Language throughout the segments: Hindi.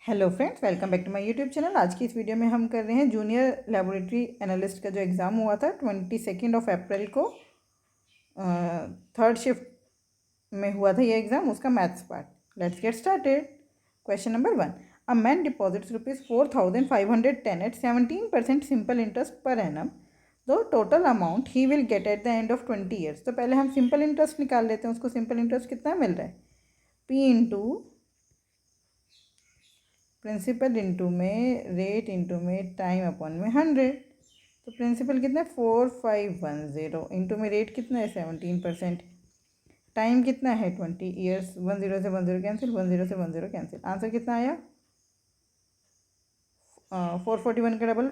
Hello friends, welcome back to my YouTube channel. आज की इस वीडियो में हम कर रहे हैं जूनियर लेबोरेटरी एनालिस्ट का जो एग्ज़ाम हुआ था 22 अप्रैल को थर्ड शिफ्ट में हुआ था ये एग्ज़ाम, उसका maths part. Let's get started. Question number 1। A man deposits ₹4,510 at 17% simple interest per annum do total amount he will get at the end of 20 years. तो पहले हम सिंपल इंटरेस्ट निकाल लेते हैं। उसको सिंपल इंटरेस्ट कितना मिल रहा है? P इंटू प्रिंसिपल इंटू में रेट इंटू में टाइम अपॉन में 100। तो प्रिंसिपल कितना है? 4510 इंटू में रेट कितना है? 17%। टाइम कितना है? 20 ईयर्स। 10 से 10 कैंसिल, 10 से 10 कैंसिल। आंसर कितना आया? 441 का डबल,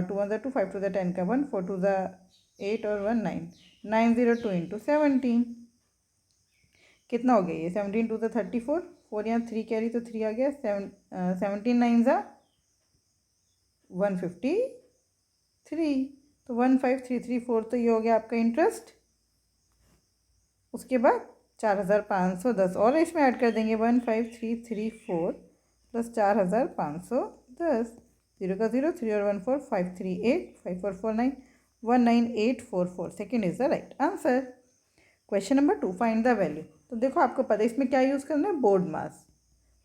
2 1 2, 5 2 10 का 1, 4 2 8 और 1 9, 902 इंटू 17 कितना हो गया? ये 17 2 34, 4 यहाँ 3 कैरी तो 3 आ गया। 17 9 153। तो 15334 तो ये हो गया आपका इंटरेस्ट। उसके बाद 4510 और इसमें ऐड कर देंगे। 15334 प्लस 4510, 0 का 0, 3 और 1 4, 538, 5449, 19844। Second is the right answer. Question number 2, find the value. तो देखो, आपको पता है इसमें क्या यूज़ करना है? BODMAS,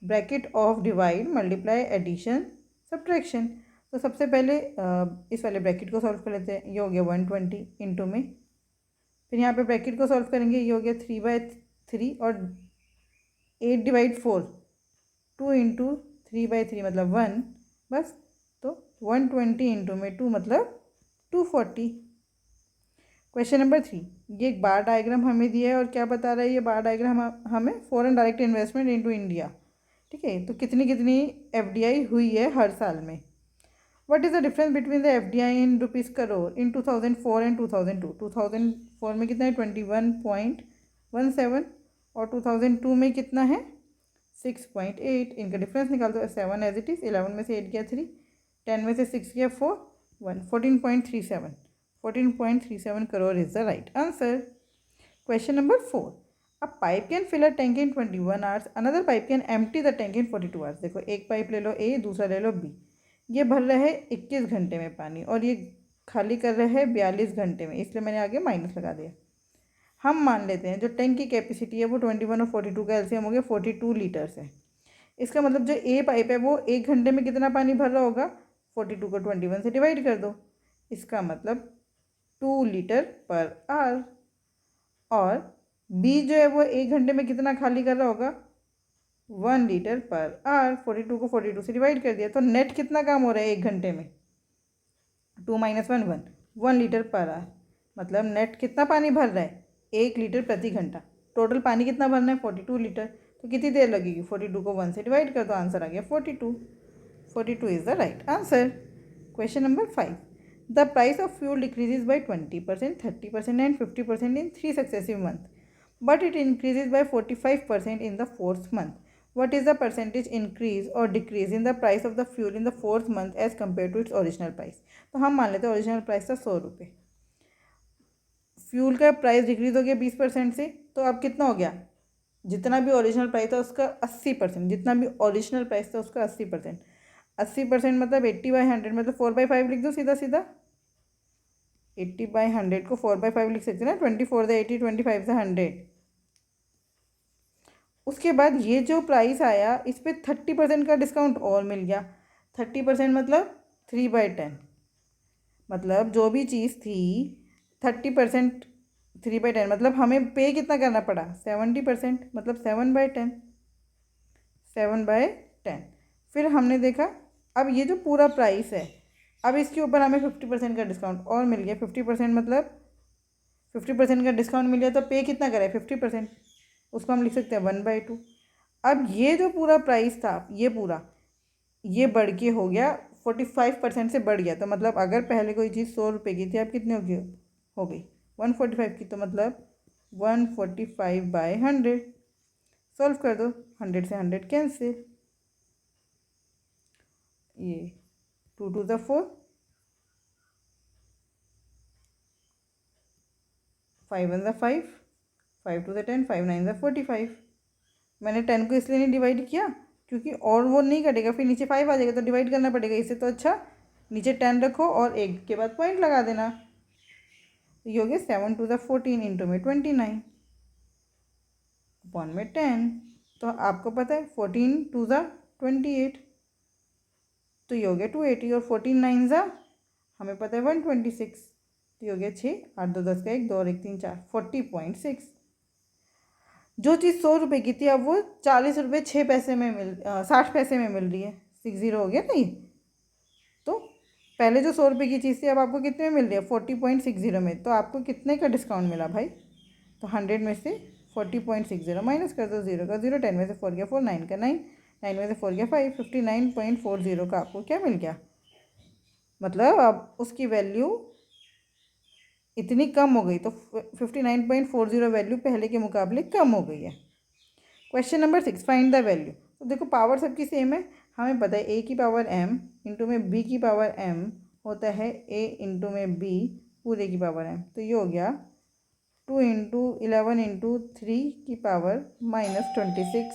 bracket of divide, multiply, addition, subtraction. तो सबसे पहले इस वाले ब्रैकेट को सॉल्व कर लेते हैं। ये हो गया 120 इंटू में, फिर यहाँ पे ब्रैकेट को सॉल्व करेंगे। ये हो गया 3/3 और 8/4, 2 इंटू 3/3 मतलब 1 बस। तो 120 इंटू में 2 मतलब 240। क्वेश्चन नंबर 3, ये एक बार डायग्राम हमें दिया है और क्या बता रहा है ये बार डायग्राम हमें? Foreign direct investment into India. ठीक है, तो कितनी कितनी एफडीआई हुई है हर साल में। What is the difference between the FDI in rupees crore in 2004 and 2002? 2004 में कितना है? 21.17 और 2002 में कितना है? 6.8। इनका डिफरेंस निकाल दो। 7 एज इट इज़, 11 में से 8 गया 3, 10 में से 6 गया 4, 1, 14.37, 14.37 crore is the right answer. Question number 4, a pipe can fill a tank in 21 hours, another pipe can empty the tank in 42 hours. देखो, एक पाइप ले लो ए, दूसरा ले लो बी। ये भर रहा है 21 घंटे में पानी और ये खाली कर रहा है 42 घंटे में, इसलिए मैंने आगे माइनस लगा दिया। हम मान लेते हैं जो टैंक की कैपेसिटी है वो 21 और 42 का एलसीएम हो गया 42 लीटर्स है। इसका मतलब जो ए पाइप है वो 1 घंटे में कितना पानी भर रहा होगा? 42 को 21 से डिवाइड कर दो। इसका मतलब 2 लीटर पर आवर। और बी जो है वो 1 घंटे में कितना खाली कर रहा होगा? 1 लीटर पर आवर। 42 को 42 से डिवाइड कर दिया, तो नेट कितना काम हो रहा है 1 घंटे में? 2 - 1 1, 1 लीटर पर आवर। मतलब नेट कितना पानी भर रहा है? 1 लीटर प्रति घंटा। टोटल पानी कितना भरना है? 42 लीटर। तो कितनी देर लगेगी? 42 को 1 से डिवाइड कर दो, आंसर आ गया 42। 42 is the right answer. Question number 5, the price of fuel decreases by 20%, 30% and 50% in 3 successive month, but it increases by 45% in the fourth month. What is the percentage increase or decrease in the price of the fuel in the fourth month as compared to its original price? तो हम मान लेते हैं ओरिजिनल प्राइस था 100 रुपये, फ्यूल का प्राइस डिक्रीज हो गया 20% से, तो अब कितना हो गया? जितना भी ओरिजिनल प्राइस था उसका 80%, जितना भी ओरिजिनल प्राइस था उसका 80%। 80% मतलब 80/100, मतलब 4/5 लिख दो सीधा सीधा। 80/100 को 4/5 लिख सकते हैं ना, 24 × 80, 25 × 100। उसके बाद ये जो प्राइस आया इस पर 30% का डिस्काउंट और मिल गया। 30% मतलब 3/10, मतलब जो भी चीज़ थी 30%, 3/10 मतलब हमें पे कितना करना पड़ा? 70%, मतलब 7/10, 7/10। फिर हमने देखा अब ये जो पूरा प्राइस है, अब इसके ऊपर हमें 50% का डिस्काउंट और मिल गया। 50% मतलब 50% का डिस्काउंट मिल गया, तो पे कितना करें? 50%, उसको हम लिख सकते हैं 1/2। अब ये जो पूरा प्राइस था ये पूरा, ये बढ़ के हो गया 45% से बढ़ गया। तो मतलब अगर पहले कोई चीज़ 100 रुपये की थी, अब कितनी हो गई 145 की। तो मतलब 145/100। सॉल्व कर दो, 100 से 100 कैंसिल, ये 2 2 ज़ा 4, 5 1 ज़ा 5, 5 2 ज़ा 10, 5 9 ज़ा 45। मैंने 10 को इसलिए नहीं डिवाइड किया क्योंकि और वो नहीं कटेगा, फिर नीचे 5 आ जाएगा तो डिवाइड करना पड़ेगा। इससे तो अच्छा नीचे 10 रखो और 1 के बाद पॉइंट लगा देना। तो ये हो गया 7 टू द 14 इंटू में 29 अपॉन में 10। तो आपको पता है 14 टू द 28, तो ये हो गया 280 और 14 9 ज़ा हमें पता है 126। तो ये हो गया 6 8 2 10 का 1 2 और 1 3 4 40.6। जो चीज़ 100 रुपये की थी अब वो 40 रुपये 6 पैसे में 60 पैसे में मिल रही है। 60 हो गया ना ये। तो पहले जो 100 रुपये की चीज़ थी अब आपको कितने में मिल रही है 40.60 में। तो आपको कितने का डिस्काउंट मिला भाई? तो 100 में से 40.60 माइनस कर दो, 0 का 0, 10 में से 4 गया 4, 9 का 9, 9 में से 4 गया 5, 59.40 का आपको क्या मिल गया? मतलब अब उसकी वैल्यू इतनी कम हो गई, तो 59.40 वैल्यू पहले के मुकाबले कम हो गई है। Question number 6, find the value. तो देखो पावर सबकी सेम है, हमें पता है a की पावर m इंटू में b की पावर m होता है a इंटू में b पूरे की पावर m। तो ये हो गया 2 इंटू 11 इंटू 3 की पावर -26।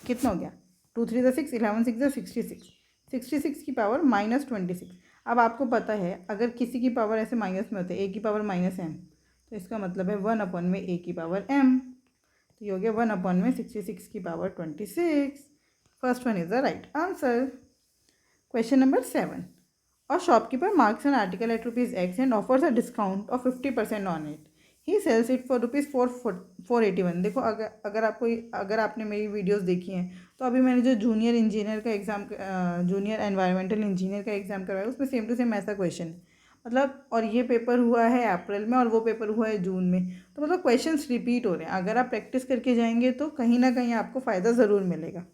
कितना हो गया? 2 3 ज़ा 6, 11 6 ज़ा 66, 66 की पावर -26। अब आपको पता है अगर किसी की पावर ऐसे माइनस में होते है, a की पावर -m, तो इसका मतलब है 1 अपॉन में a की पावर m। तो ये हो गया 1 अपॉन में 66 की power 26। First one is the right answer. Question number 7, और shopkeeper marks an article at ₹X and offers a discount of 50% on it. He sells it for ₹481। देखो अगर आपने मेरी वीडियोस देखी हैं तो अभी मैंने जो जूनियर इंजीनियर का एग्ज़ाम, जूनियर एनवायरमेंटल इंजीनियर का एग्ज़ाम करवाया उसमें सेम टू सेम ऐसा क्वेश्चन है। मतलब और ये पेपर हुआ है अप्रैल में और वो पेपर हुआ है जून में, तो मतलब क्वेश्चंस रिपीट हो रहे हैं। अगर आप प्रैक्टिस करके जाएंगे तो कहीं ना कहीं आपको फ़ायदा ज़रूर मिलेगा।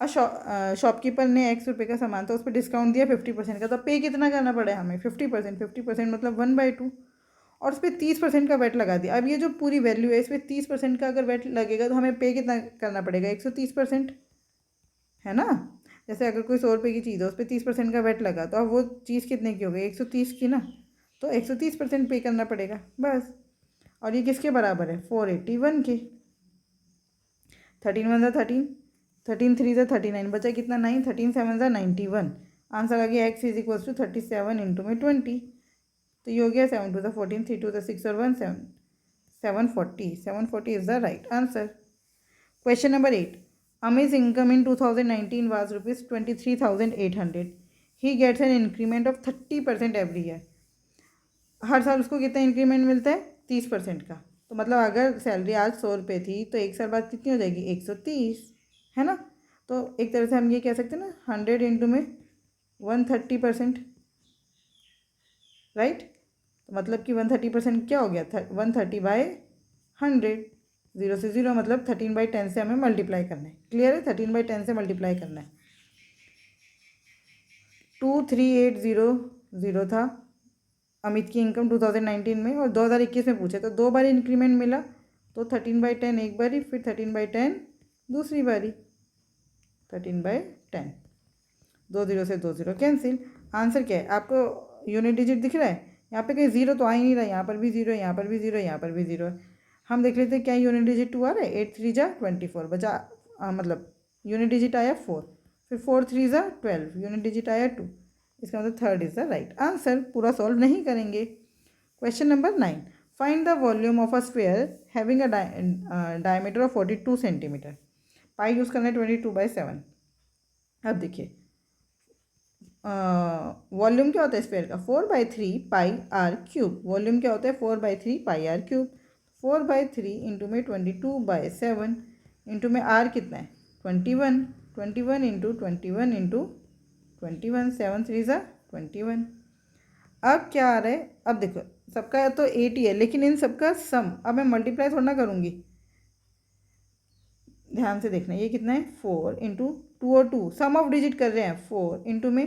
शॉपकीपर ने X रुपये का सामान था, उस पर डिस्काउंट दिया 50% का, तो पे कितना करना पड़ा हमें? 50%। 50% मतलब 1/2, और उस पर 30% का वेट लगा दिया। अब ये जो पूरी वैल्यू है इस पर 30% का अगर वेट लगेगा तो हमें पे कितना करना पड़ेगा? 130%, है ना। जैसे अगर कोई 100 रुपये की चीज़ है उस पर 30% का वेट लगा, तो अब वो चीज़ कितने की हो गई? 130 की ना। तो 130% पे करना पड़ेगा बस। और ये किसके बराबर है? 481 के। 13 1 ज़ा 13, 13 3 ज़ा 39, बचा कितना? 9, 13 7 ज़ा 91। आंसर आ गया x is equals to 37 into में 20। तो ये हो गया 7 2 ज़ा 14, 3 2 ज़ा 6 और 1 7, 740। 740 is the right answer. Question number 8, Amit's income in 2019 was ₹23,800. He gets an increment of 30% every year. हर साल उसको कितना इंक्रीमेंट मिलता है? 30% का। तो मतलब अगर सैलरी आज 100 रुपये थी तो एक साल बाद कितनी हो जाएगी? 130, है ना। तो एक तरह से हम ये कह सकते हैं ना 100 इंटू में 130%, राइट। तो मतलब कि 130% क्या हो गया? 130/100। 0 से 0 मतलब 13/10 से हमें मल्टीप्लाई करना है। क्लियर है? 13/10 से मल्टीप्लाई करना है। 23,800 था अमित की इनकम 2019 में, और 2021 में पूछे तो 2 बार इंक्रीमेंट मिला। तो 13/10 एक बारी, फिर 13/10 दूसरी बारी। 13/10, 2 0 से 2 0 कैंसिल। आंसर क्या है? आपको यूनिट डिजिट दिख रहा है? यहाँ पे कहीं जीरो तो आ ही नहीं रहा। यहाँ पर भी जीरो है, यहाँ पर भी जीरो है, यहाँ पर भी जीरो है। हम देख लेते हैं क्या यूनिट डिजिट 2 आ रहा है। 8 3 ज़ा 24 बचा, मतलब यूनिट डिजिट आया 4, फिर 4 3 ज़ा 12, यूनिट डिजिट आया 2। इसका मतलब third is the right answer. पूरा सॉल्व नहीं करेंगे। Question number 9, find the volume of a sphere having a diameter of 42 centimetre. Pi use करना है 22/7। अब देखिए वॉल्यूम क्या होता है स्फेयर का? 4/3 पाई आर क्यूब। वॉल्यूम क्या होता है? 4/3 पाई आर क्यूब। 4/3 इंटू में 22/7 इंटू में आर कितना है? 21, 21 इंटू 21 इंटू 21, 7 3 ज़ा 21। अब क्या आ रहा है? अब देखो सबका तो 8 ही है, लेकिन इन सबका सम अब मैं मल्टीप्लाई थोड़ा ना करूँगी। ध्यान से देखना, ये कितना है? 4 इंटू 2 और 2 सम ऑफ डिजिट कर रहे हैं। 4 इंटू में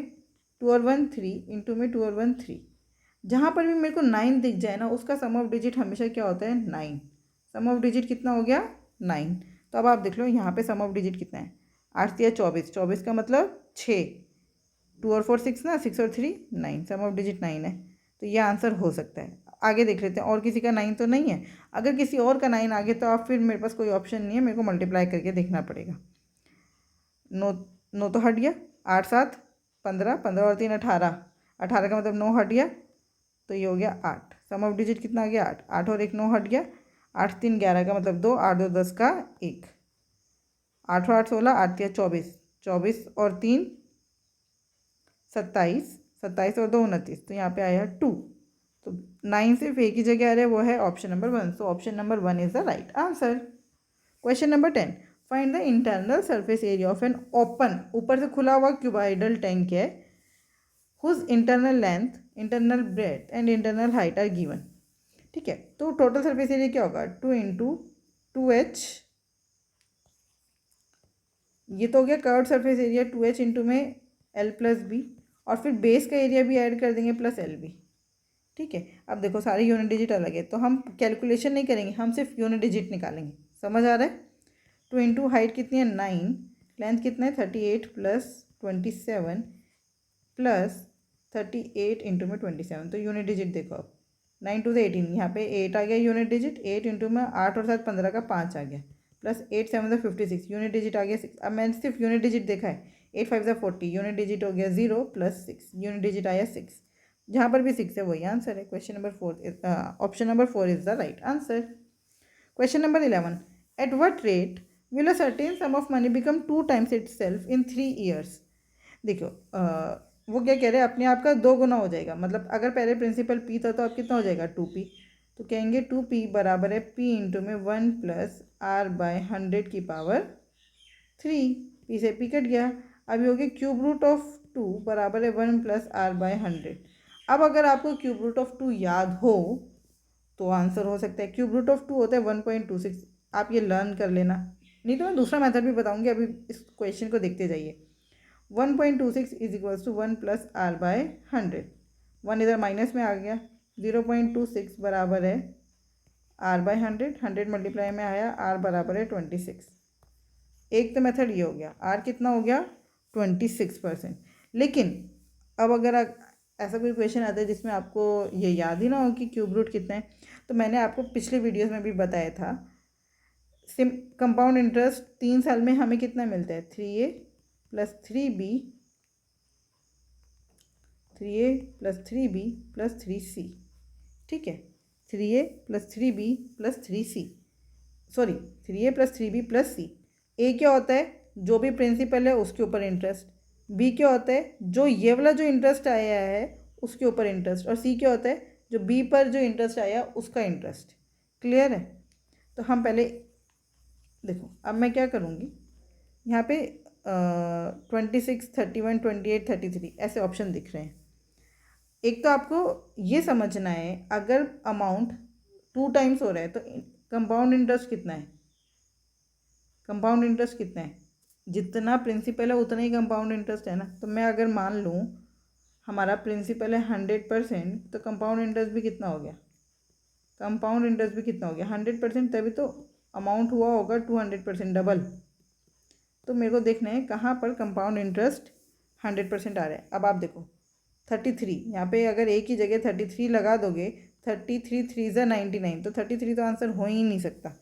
2 और 1 3 इंटू में 2 और 1 3। जहाँ पर भी मेरे को 9 दिख जाए ना उसका सम ऑफ डिजिट हमेशा क्या होता है? 9। सम ऑफ डिजिट कितना हो गया? 9। तो अब आप देख लो यहाँ पे सम ऑफ डिजिट कितना है? 8 या 24, 24 का मतलब 6, 2 और 4 6 ना, 6 और 3 9, सम ऑफ डिजिट 9 है। तो ये आंसर हो सकता है। आगे देख लेते हैं और किसी का 9 तो नहीं है। अगर किसी और का 9 आगे तो आप फिर मेरे पास कोई ऑप्शन नहीं है, मेरे को मल्टीप्लाई करके देखना पड़ेगा। 9 9 तो हट गया, 8 7 15, 15 और 3 18, 18 का मतलब 9 हट गया, तो ये हो गया 8। सम ऑफ डिजिट कितना आ गया 8, 8 और 1 9 हट गया, 8 3 11 का मतलब 2, 8 2 10 का 1, 8 और 8 16, 8 3 24, 24 और 3 27, 27 और 2 29, तो यहाँ पे आया 2। तो 9 सिर्फ एक ही जगह आ रहा है, वो है option number 1। So option number 1 is the right answer. Question number 10, find the internal surface area of an open, ऊपर से खुला हुआ क्यूबॉइडल टैंक है, whose internal length, internal breadth and internal height are given. ठीक है, तो टोटल सरफेस एरिया क्या होगा 2 इंटू 2h, ये तो हो गया curved surface area 2h into में l प्लस बी, और फिर बेस का एरिया भी ऐड कर देंगे प्लस एल बी। ठीक है, अब देखो सारे यूनिट डिजिट अलग है, तो हम कैलकुलेशन नहीं करेंगे, हम सिर्फ यूनिट डिजिट निकालेंगे। समझ आ रहा है? 2 इंटू हाइट कितनी है 9, लेंथ कितना है 38 प्लस 27 प्लस 38 इंटू में 27, तो यूनिट डिजिट देखो अब 9 टू 18, यहाँ पे 8 आ गया यूनिट डिजिट, 8 इंटू में 8 और 7 15 का 5 आ गया, प्लस 8 7 56, यूनिट डिजिट आ गया 6। अब मैंने सिर्फ यूनिट डिजिट देखा है, 8 5 40, यूनिट डिजिट हो गया 0 प्लस 6, यूनिट डिजिट आया 6, जहाँ पर भी 6 है वही आंसर है। Question number 4, option number 4 is the right answer. Question number 11, at what rate will a certain sum of money become 2 times itself in 3 years. देखो वो क्या कह रहे हैं, अपने आप का 2 गुना हो जाएगा, मतलब अगर पहले प्रिंसिपल पी था तो अब कितना हो जाएगा 2p, तो कहेंगे 2p बराबर है p इंटू में 1 प्लस r बाय 100 की पावर 3, p से p कट गया। अब ये हो गया क्यूब रूट ऑफ 2 बराबर है 1 प्लस r बाय 100। अब अगर आपको क्यूब रूट ऑफ 2 याद हो तो आंसर हो सकता है, क्यूब रूट ऑफ 2 होता है 1.26, आप ये लर्न कर लेना, नहीं तो मैं दूसरा मेथड भी बताऊंगी, अभी इस क्वेश्चन को देखते जाइए। 1.26 is equals to 1 plus R by 100, 1 इधर माइनस में आ गया, 0.26 बराबर है आर बाय 100, 100 मल्टीप्लाई में आया, आर बराबर है 26। एक तो मेथड ये हो गया, आर कितना हो गया 26%। लेकिन अब अगर ऐसा कोई क्वेश्चन आता है जिसमें आपको ये याद ही ना हो कि क्यूब रूट कितना है, तो मैंने आपको पिछले वीडियोस में भी बताया था, सिम कंपाउंड इंटरेस्ट 3 साल में हमें कितना मिलता है 3a plus 3b, 3a plus 3b plus 3c। ठीक है, 3a plus 3b plus 3c, sorry 3a plus 3b plus c। ए क्या होता है, जो भी प्रिंसिपल है उसके ऊपर इंटरेस्ट, बी क्या होता है, जो ये वाला जो इंटरेस्ट आया है उसके ऊपर इंटरेस्ट, और सी क्या होता है, जो बी पर जो इंटरेस्ट आया उसका इंटरेस्ट। क्लियर है? तो हम पहले देखो, अब मैं क्या करूँगी, यहाँ पे 26 31 28 33 ऐसे ऑप्शन दिख रहे हैं। एक तो आपको ये समझना है, अगर अमाउंट 2 टाइम्स हो रहा है तो कंपाउंड इंटरेस्ट कितना है, कंपाउंड इंटरेस्ट कितना है, जितना प्रिंसिपल है उतना ही कंपाउंड इंटरेस्ट है ना। तो मैं अगर मान लूँ हमारा प्रिंसिपल है 100%, तो कंपाउंड इंटरेस्ट भी कितना हो गया, कंपाउंड इंटरेस्ट भी कितना हो गया 100%, तभी तो अमाउंट हुआ होगा 200%, डबल। तो मेरे को देखना है कहाँ पर कंपाउंड इंटरेस्ट 100% आ रहा है। अब आप देखो 33, यहाँ पे अगर एक ही जगह 33 लगा दोगे, 33 3 ज़ा 99, तो 33 तो आंसर हो ही नहीं सकता,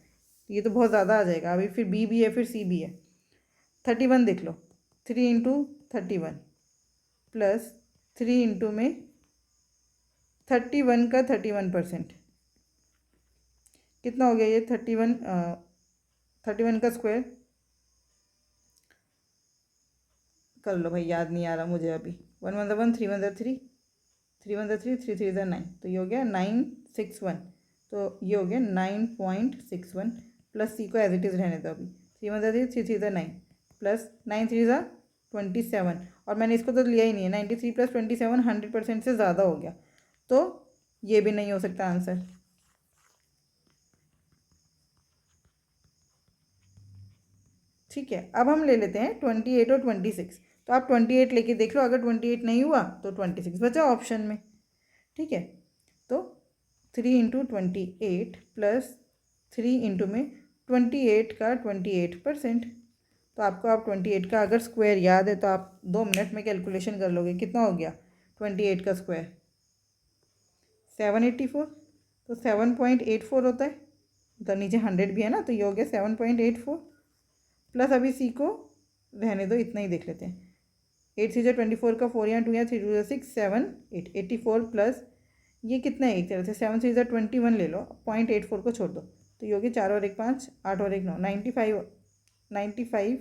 ये तो बहुत ज़्यादा आ जाएगा। अभी फिर बी भी है, फिर सी भी है। 31 देख लो, 3 इंटू 31 प्लस 3 इंटू में 31 का 31% कितना हो गया, ये 31 का स्क्वायर कर लो भाई, याद नहीं आ रहा मुझे अभी। 1 1 1 3 1 3, 3 1 3, 3 3 9, तो ये हो गया 961, तो ये हो गया 9.61 प्लस सी को एज इट इज़ रहने दो अभी, 3 1 3 3 3 9 प्लस 9 3 27, और मैंने इसको तो लिया ही नहीं है, 93 प्लस 27 100% से ज़्यादा हो गया, तो ये भी नहीं हो सकता आंसर। ठीक है, अब हम ले लेते हैं 28 और 26, तो आप 28 लेके देख लो, अगर 28 नहीं हुआ तो 26 बचा ऑप्शन में। ठीक है, तो 3 इंटू 28 प्लस 3 इंटू में 28 का 28%, तो आपको आप 28 का अगर स्क्वायर याद है तो आप 2 मिनट में कैलकुलेशन कर लोगे, कितना हो गया 28 का स्क्वायर 784, तो 7.84 होता है, तो नीचे 100 भी है ना, तो ये हो गया 7.84 प्लस अभी सी को रहने दो, इतना ही देख लेते हैं। 8 3 24 का 4 यहाँ 2 यहाँ 3 2 6 7 8 84 प्लस ये कितना है एक तरह से 7 3 21 ले लो, 0.84 को छोड़ दो तो ये हो गया 4 और 1 5 8 और 1 9 95।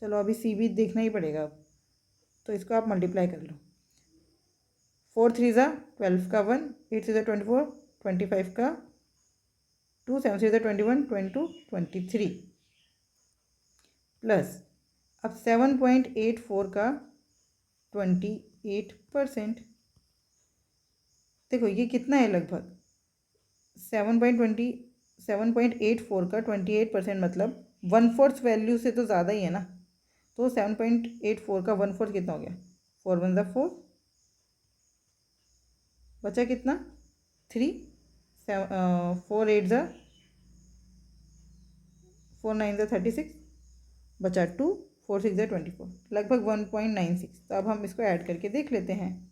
चलो अभी सी भी देखना ही पड़ेगा अब, तो इसको आप मल्टीप्लाई कर लो। 4 3 12 का 1, 8 3 24 25 का 2, 7 3 21 22 23 प्लस अब 7.84 का 28%। देखो ये कितना है लगभग 7.84 का 28% मतलब 1/4 वैल्यू से तो ज़्यादा ही है ना। तो 7.84 का 1/4 कितना हो गया 4 1 4, बचा कितना 3, 4 8 4 9 36, बचा 2, 4 6 24, लगभग 1.96। तो अब हम इसको ऐड करके देख लेते हैं।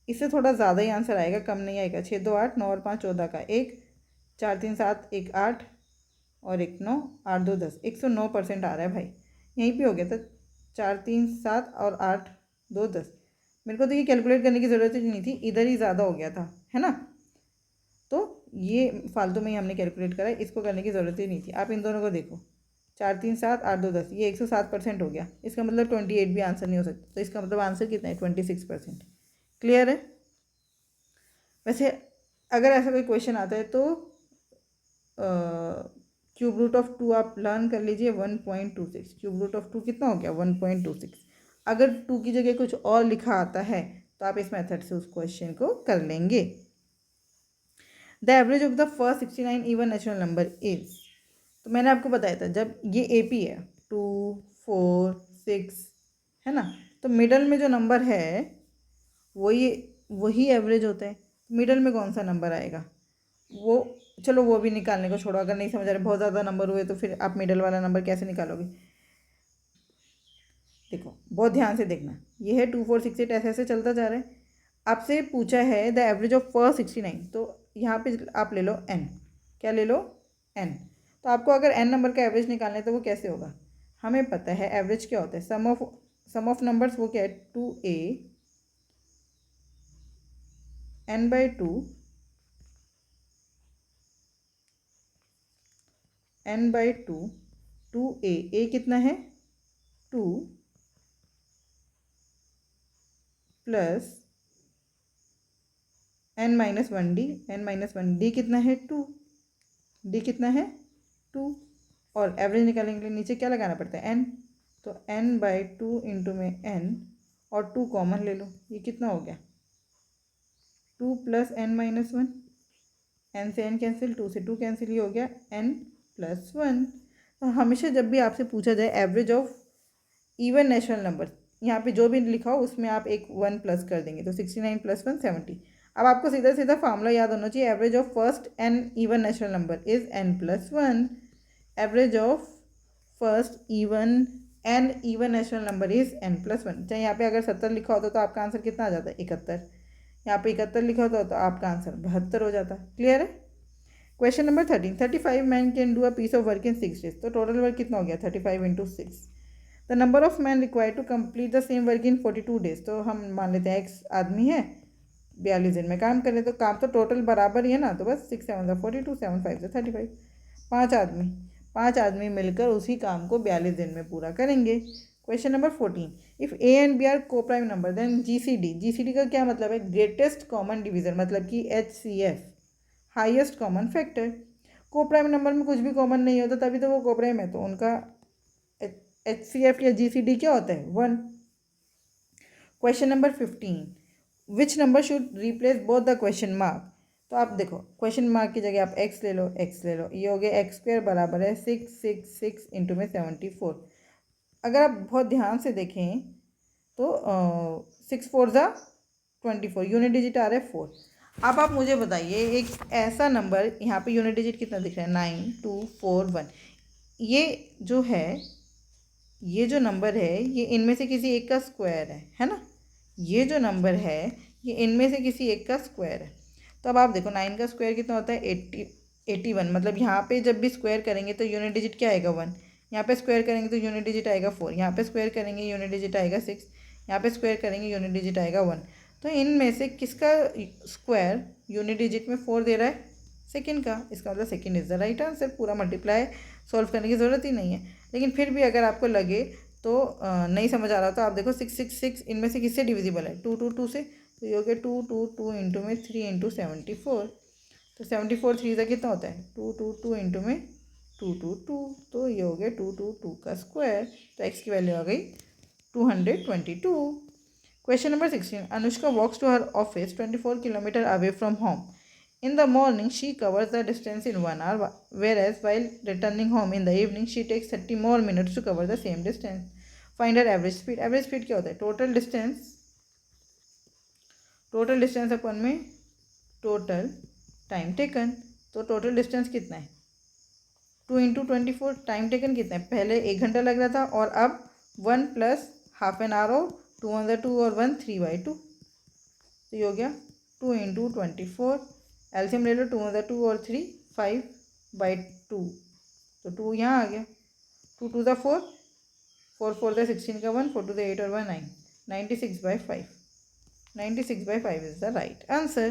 इससे थोड़ा ज़्यादा ही आंसर आएगा, कम नहीं आएगा। 6 2 8 9 और 5 14 का 1, 4 3 7 1 8 और 1 9 8 2 10, 109% आ रहा है भाई। यहीं पे हो गया था 4 3 7 और 8 2 10। मेरे को तो ये कैलकुलेट करने की ज़रूरत ही नहीं थी, इधर ही ज़्यादा हो गया था, है ना। तो ये फालतू में ही हमने कैलकुलेट करा, इसको करने की ज़रूरत ही नहीं थी। आप इन दोनों को देखो 4 3 7 8 2 10, ये 107% हो गया। इसका मतलब 28 भी आंसर नहीं हो सकता, तो इसका मतलब आंसर कितना है 26%। क्लियर है। वैसे अगर ऐसा कोई क्वेश्चन आता है तो क्यूब रूट ऑफ 2 आप लर्न कर लीजिए 1.26। क्यूब रूट ऑफ 2 कितना हो गया 1.26। अगर 2 की जगह कुछ और लिखा आता है तो आप इस मेथड से उस क्वेश्चन को कर लेंगे। The average of the first 69 even natural number is, तो मैंने आपको बताया था जब ये एपी है 2 4 6 है ना, तो मिडल में जो नंबर है वही एवरेज होता है। मिडल में कौन सा नंबर आएगा वो, चलो वो भी निकालने को छोड़ो, अगर नहीं समझ आ रहा बहुत ज़्यादा नंबर हुए तो फिर आप मिडल वाला नंबर कैसे निकालोगे। देखो बहुत ध्यान से देखना, ये है 2 4 6 8 ऐसे ऐसे चलता जा रहा है। आपसे पूछा है द एवरेज ऑफ फर्स्ट 69, तो यहाँ पे आप ले लो n, क्या ले लो n। तो आपको अगर n नंबर का एवरेज निकालना है तो वो कैसे होगा, हमें पता है एवरेज क्या होता है, सम ऑफ नंबर्स, वो क्या है 2a n/2 n/2 2a, a कितना है 2 प्लस n-1d, n-1d कितना है 2, d कितना है 2, और एवरेज निकालने के लिए नीचे क्या लगाना पड़ता है n, तो n/2 इंटू में n और 2 कॉमन ले लो, ये कितना हो गया 2 प्लस n-1, n से n कैंसिल, 2 से 2 कैंसिल, ये हो गया n+1। तो हमेशा जब भी आपसे पूछा जाए average of even natural number, यहाँ पे जो भी लिखा हो उसमें आप एक 1 प्लस कर देंगे, तो 69 + 1 70। अब आपको सीधा सीधा फार्मूला याद होना चाहिए, average of first n even natural number is n+1। Average of first n even natural number is n+1। चाहे यहाँ पे अगर 70 लिखा होता तो आपका आंसर कितना आ जाता है 71, यहाँ पे 71 लिखा होता तो आपका आंसर 72 हो जाता। क्लियर है। Question number 13, 35 man can do a piece of work in 6 days, तो टोटल वर्क कितना हो गया 35 × 6। The number of man required to complete the same work in 42 days, तो हम मान लेते हैं x आदमी है 42 दिन में काम कर रहे, तो काम तो टोटल बराबर ही है ना, तो बस 6 7 42 7 5 35, पाँच आदमी मिलकर उसी काम को 42 दिन में पूरा करेंगे। Question number 14, if A and B are co prime number then GCD का क्या मतलब है, ग्रेटेस्ट कॉमन डिवीज़र, मतलब कि HCF, हाईएस्ट कॉमन फैक्टर। को प्राइम नंबर में कुछ भी कॉमन नहीं होता तभी तो वो को प्राइम है, तो उनका HCF या GCD क्या होता है 1। Question number 15, which number should replace both the question mark, तो आप देखो क्वेश्चन मार्क की जगह आप x ले लो, ये हो गया x² बराबर है 666 इंटू में 74। अगर आप बहुत ध्यान से देखें तो 6 4 24, यूनिट डिजिट आ रहा है 4। अब आप मुझे बताइए एक ऐसा नंबर, यहाँ पे यूनिट डिजिट कितना दिख रहा है 9 2 4 1, ये जो नंबर है ये इनमें से किसी एक का स्क्वायर है ना, ये जो नंबर है ये इनमें से किसी एक का स्क्वायर है। तो अब आप देखो 9 का स्क्वायर कितना होता है 81, मतलब यहाँ पे जब भी स्क्वायर करेंगे तो यूनिट डिजिट क्या आएगा 1, यहाँ पे स्क्वायर करेंगे तो यूनिट डिजिट आएगा 4, यहाँ पे स्क्वायर करेंगे यूनिट डिजिट आएगा 6, यहाँ पे स्क्वायर करेंगे यूनिट डिजिट आएगा 1। तो इनमें से किसका स्क्वायर यूनिट डिजिट में 4 दे रहा है, सेकेंड का, इसका मतलब second is the right answer. पूरा मल्टीप्लाई सॉल्व करने की ज़रूरत ही नहीं है। लेकिन फिर भी अगर आपको लगे तो नहीं समझ आ रहा तो आप देखो 6 इनमें से किससे डिविजिबल है, 2 से, तो ये हो गया 2 इंटू में 3 इंटू 74, तो 74 3 का कितना होता है 2 इंटू में 2, तो ये हो गया 2 का स्क्वायर, तो एक्स की वैल्यू आ गई 222। Question number 16, Anushka walks to her office 24 kilometre away from home. In the morning, she covers the distance in 1 hour, whereas while returning home in the evening, she takes 30 more minutes to cover the same distance. Find her average speed. Average speed क्या होता है, टोटल डिस्टेंस अपन में टोटल टाइम टेकन, तो टोटल डिस्टेंस कितना है 2 इंटू 24, टाइम टेकन कितना है, पहले 1 घंटा लग रहा था और अब 1 प्लस हाफ एन आवर और 2 ऑन द 2 और 1 3/2, तो ये हो गया 2 इंटू 24, एल्सियम ले लो 2 ऑन द 2 और 3 5/2, तो 2 यहाँ आ गया, 2 2 द 4, 4 4 द 16 का 1, 4 2 द 8 और 1 9, 96/5, 96/5 is the right answer.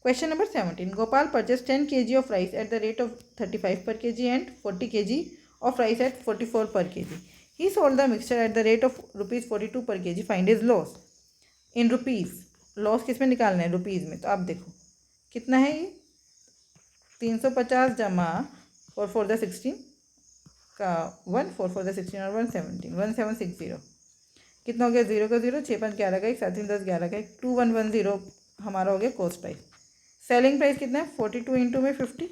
Question number 17. Gopal purchased 10 kg of rice at the rate of 35 per kg and 40 kg of rice at 44 per kg. He sold the mixture at the rate of rupees 42 per kg. Find his loss. In rupees. Loss किस में निकालना है, रुपीज़ में, तो आप देखो कितना है ये 350 जमा 4 4 द 16 का 1, 4 4 द 16 और 117, 1760, कितना हो गया 0 का 0, 6 5 11 का 1, 7 3 10 11 का 1, 2110 हमारा हो गया कॉस्ट प्राइस। सेलिंग प्राइस कितना है 42 इंटू में 50,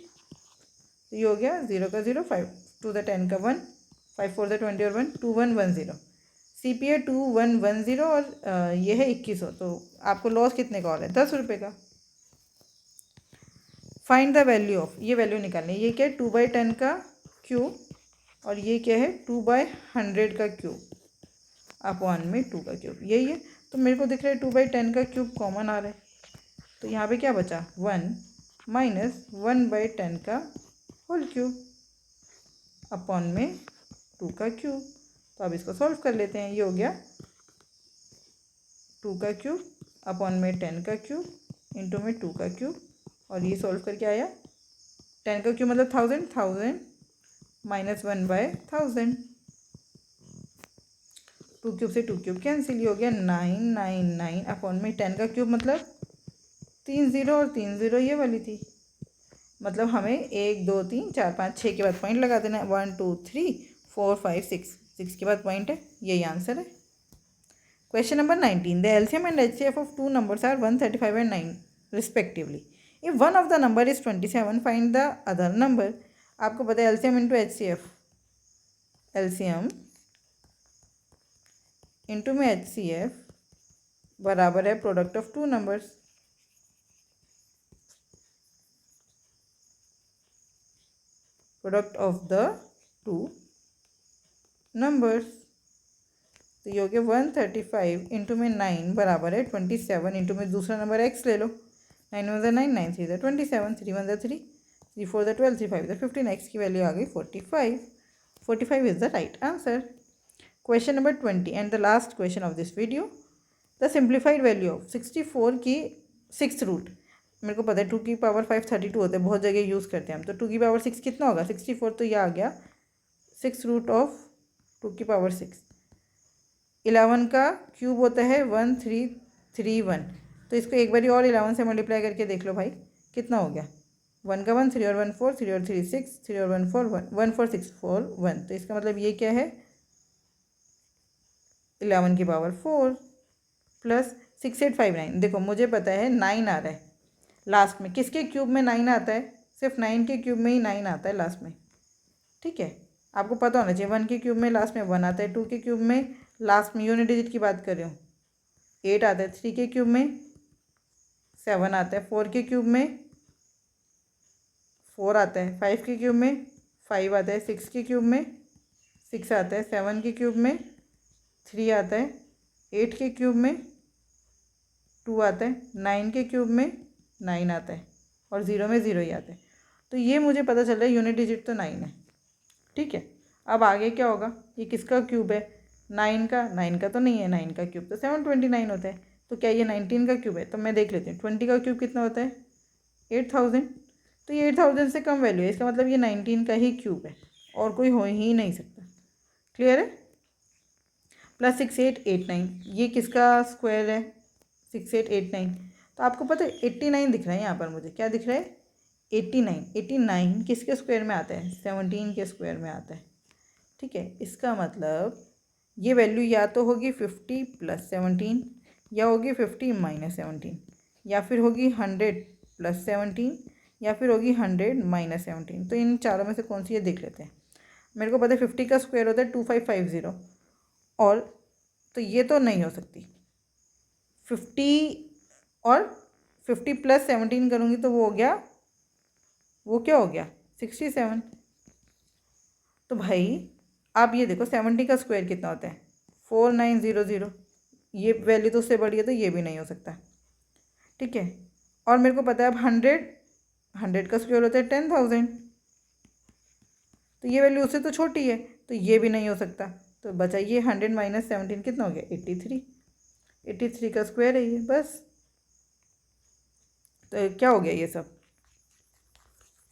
तो ये हो गया 0 का 0, 5 2 द 10 का 1, 5 4 द 20 और 1, 2110, CPA 2110 और ये है 2100, तो आपको लॉस कितने का हो रहा है 10 रुपये का। फाइंड द वैल्यू ऑफ, ये वैल्यू निकालनी है, ये क्या है 2/10 का क्यूब और ये क्या है 2/100 का क्यूब अपॉन में 2 का क्यूब, यही है। तो मेरे को दिख रहा है 2/10 का क्यूब कॉमन आ रहा है, तो यहाँ पे क्या बचा 1 माइनस 1/10 का होल क्यूब अपॉन में 2 का क्यूब। तो अब इसको सॉल्व कर लेते हैं, ये हो गया 2 का क्यूब अपॉन में 10 का क्यूब इंटू में 2 का क्यूब, और ये सॉल्व करके आया 10 का क्यूब मतलब 1000 माइनस 1/1000, 2 क्यूब से 2 क्यूब कैंसिल, ये हो गया 999 अपॉन में 10 का क्यूब मतलब 3 0 और 3 0 ये वाली थी, मतलब हमें 1 2 3 4 5 6 के बाद पॉइंट लगा देना है, 1 2 3 4 5 6 के बाद पॉइंट है, यही आंसर है। Question number 19. The LCM and HCF of 2 numbers are 135 and 9 respectively. If one of the number is 27, find the other number. आपको पता है LCM into HCF, LCM into में एचसीएफ बराबर है product of 2 numbers, product of the 2 numbers, तो ये हो गया 135 इंटू में 9 बराबर है 27 इंटू में दूसरा नंबर एक्स ले लो, 9 1 9 9 3 27, 3 1 3 3 4 12 3 5 15, एक्स की वैल्यू आ गई 45, 45 is the right answer. Question number 20 and the last question of this video, the simplified value of 64 की 6th रूट, मेरे को पता है 2 की पावर 5 32 होते हैं, बहुत जगह यूज़ करते हैं हम, तो 2 की पावर 6 कितना होगा 64, तो यह आ गया 6 रूट ऑफ 2 की पावर 6, 11 का क्यूब होता है 1331, तो इसको एक बारी और 11 से मल्टीप्लाई करके देख लो भाई कितना हो गया, 1 का 1 3 और 1 4 3 और 3 6 3 और 1 4 1 1 4 6 4 1, तो इसका मतलब ये क्या है 11 की पावर 4 प्लस 6859, देखो मुझे पता है 9 आ रहा है लास्ट में, किसके क्यूब में 9 आता है, सिर्फ 9 के क्यूब में ही 9 आता है लास्ट में, ठीक है, आपको पता होना चाहिए 1 के क्यूब में लास्ट में 1 आता है, 2 के क्यूब में लास्ट में यूनिट डिजिट की बात कर रही हूँ 8 आता है, 3 के क्यूब में 7 आता है, 4 के क्यूब में 4 आता है, 5 के क्यूब में 5 आता है, 6 के क्यूब में 6 आता है, 7 के क्यूब में 3 आता है, 8 के क्यूब में 2 आता है, 9 के क्यूब में 9 आता है और 0 में 0 ही आता है। तो ये मुझे पता चल रहा है यूनिट डिजिट तो 9 है। ठीक है, अब आगे क्या होगा, ये किसका क्यूब है, 9 का। 9 का तो नहीं है, 9 का क्यूब तो 729 होता है। तो क्या ये 19 का क्यूब है, तो मैं देख लेती हूँ 20 का क्यूब कितना होता है 8000। तो ये 8000 से कम वैल्यू है, इसका मतलब ये 19 का ही क्यूब है और कोई हो ही नहीं सकता। क्लियर है। प्लस 6889 ये किसका स्क्वायर है 6889। तो आपको पता है 89 दिख रहा है यहाँ पर, मुझे क्या दिख रहा है 89। 89 किसके स्क्वायर में आता है 17 के स्क्वायर में आता है। ठीक है, इसका मतलब ये वैल्यू या तो होगी 50 + 17 या होगी 50 - 17 या फिर होगी 100 + 17 या फिर होगी 100 - 17। तो इन चारों में से कौन सी है देख लेते हैं। मेरे को पता है 50 का स्क्वायर होता है 2550 और तो ये तो नहीं हो सकती। 50 और 50 + 17 करूँगी तो वो हो गया, वो क्या हो गया 67। तो भाई आप ये देखो 70 का स्क्वायर कितना होता है 4900। ये वैल्यू तो उससे बड़ी है तो ये भी नहीं हो सकता। ठीक है, और मेरे को पता है अब 100 का स्क्वायर होता है 10,000। तो ये वैल्यू उससे तो छोटी है तो ये भी नहीं हो सकता। तो बचा ये 100 - 17 कितना हो गया 83। 83 का स्क्वायर है ये, बस। तो क्या हो गया ये सब,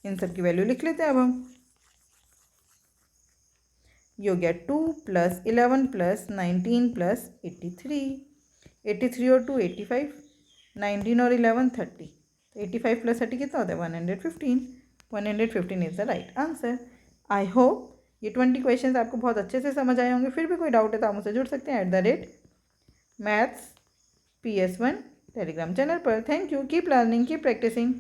इन सब की वैल्यू लिख लेते हैं अब हम। ये हो गया 2 + 11 + 19 + 83। 83 और 2 85, 19 और 11 30। तो 85 + 30 कितना होता है 115। 115 is the right answer. I hope ये 20 क्वेश्चन आपको बहुत अच्छे से समझ आए होंगे। फिर भी कोई डाउट है तो आप मुझसे जुड़ सकते हैं @maths PS1 टेलीग्राम चैनल पर। Thank you, keep learning, keep practising.